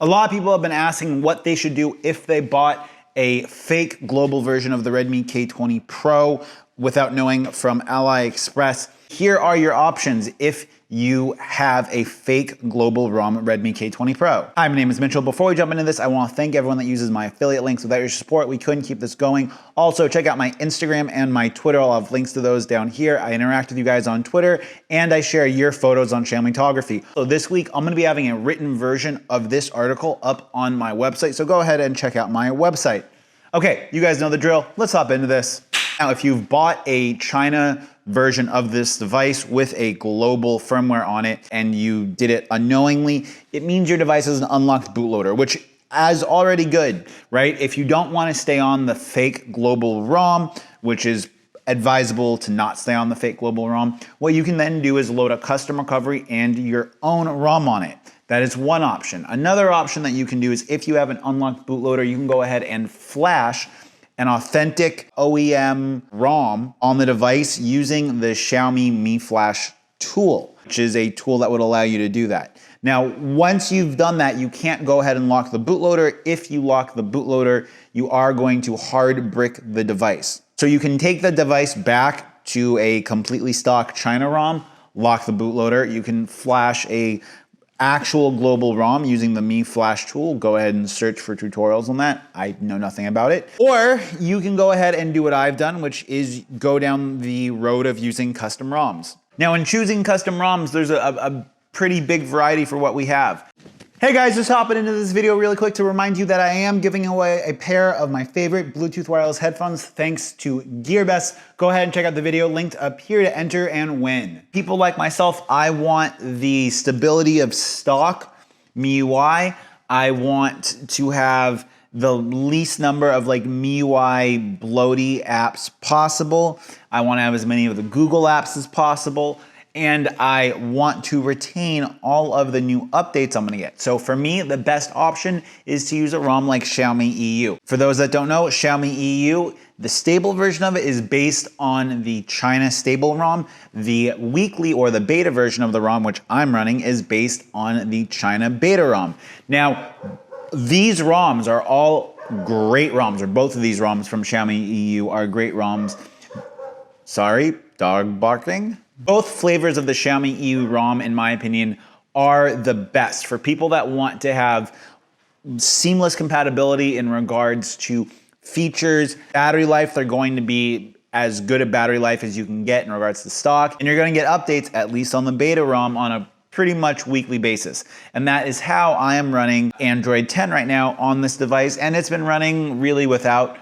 A lot of people have been asking what they should do if they bought a fake global version of the Redmi K20 Pro without knowing from AliExpress. Here are your options if you have a fake global ROM Redmi K20 Pro. Hi, my name is Mitchell. Before we jump into this, I want to thank everyone that uses my affiliate links. Without your support, we couldn't keep this going. Also, check out my Instagram and my Twitter. I'll have links to those down here. I interact with you guys on Twitter, and I share your photos on Xiaomitography. So this week, I'm gonna be having a written version of this article up on my website, so go ahead and check out my website. Okay, you guys know the drill. Let's hop into this. Now, if you've bought a China version of this device with a global firmware on it and you did it unknowingly, it means your device is an unlocked bootloader, which is already good, right? If you don't want to stay on the fake global ROM, which is advisable to not stay on the fake global ROM, what you can then do is load a custom recovery and your own ROM on it. That is one option. Another option that you can do is if you have an unlocked bootloader, you can go ahead and flash an authentic OEM ROM on the device using the Xiaomi Mi Flash tool, which is a tool that would allow you to do that. Now, once you've done that, you can't go ahead and lock the bootloader. If you lock the bootloader, you are going to hard brick the device. So you can take the device back to a completely stock China ROM, lock the bootloader. You can flash a actual global ROM using the Mi Flash tool. Go ahead and search for tutorials on that. I know nothing about it. Or you can go ahead and do what I've done, which is go down the road of using custom ROMs. Now, in choosing custom ROMs, there's a pretty big variety for what we have. Hey guys, just hopping into this video really quick to remind you that I am giving away a pair of my favorite Bluetooth wireless headphones thanks to GearBest. Go ahead and check out the video linked up here to enter and win. People like myself, I want the stability of stock MIUI. I want to have the least number of like MIUI bloaty apps possible. I want to have as many of the Google apps as possible. And I want to retain all of the new updates I'm gonna get. So for me, the best option is to use a ROM like Xiaomi EU. For those that don't know, Xiaomi EU, the stable version of it is based on the China stable ROM. The weekly or the beta version of the ROM, which I'm running, is based on the China beta ROM. Now, these ROMs are all great ROMs, or both of these ROMs from Xiaomi EU are great ROMs. Sorry, dog barking. Both flavors of the Xiaomi EU ROM, in my opinion, are the best for people that want to have seamless compatibility in regards to features, battery life. They're going to be as good a battery life as you can get in regards to stock, and you're going to get updates, at least on the beta ROM, on a pretty much weekly basis. And that is how I am running Android 10 right now on this device, and it's been running really without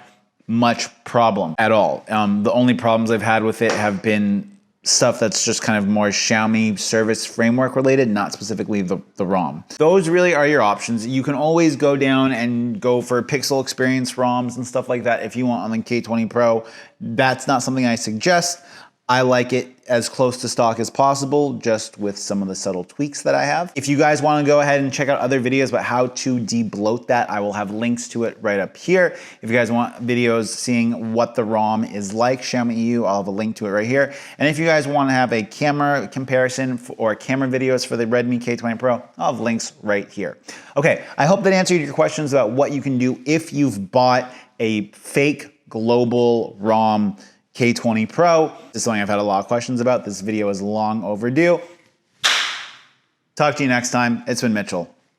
much problem at all. The only problems I've had with it have been stuff that's just kind of more Xiaomi service framework related, not specifically the ROM. Those really are your options. You can always go down and go for Pixel Experience ROMs and stuff like that if you want on the K20 Pro. That's not something I suggest. I like it as close to stock as possible, just with some of the subtle tweaks that I have. If you guys want to go ahead and check out other videos about how to de-bloat that, I will have links to it right up here. If you guys want videos seeing what the ROM is like, Xiaomi EU, I'll have a link to it right here. And if you guys want to have a camera comparison or camera videos for the Redmi K20 Pro, I'll have links right here. Okay, I hope that answered your questions about what you can do if you've bought a fake global ROM K20 Pro. This is something I've had a lot of questions about. This video is long overdue. Talk to you next time. It's been Mitchell.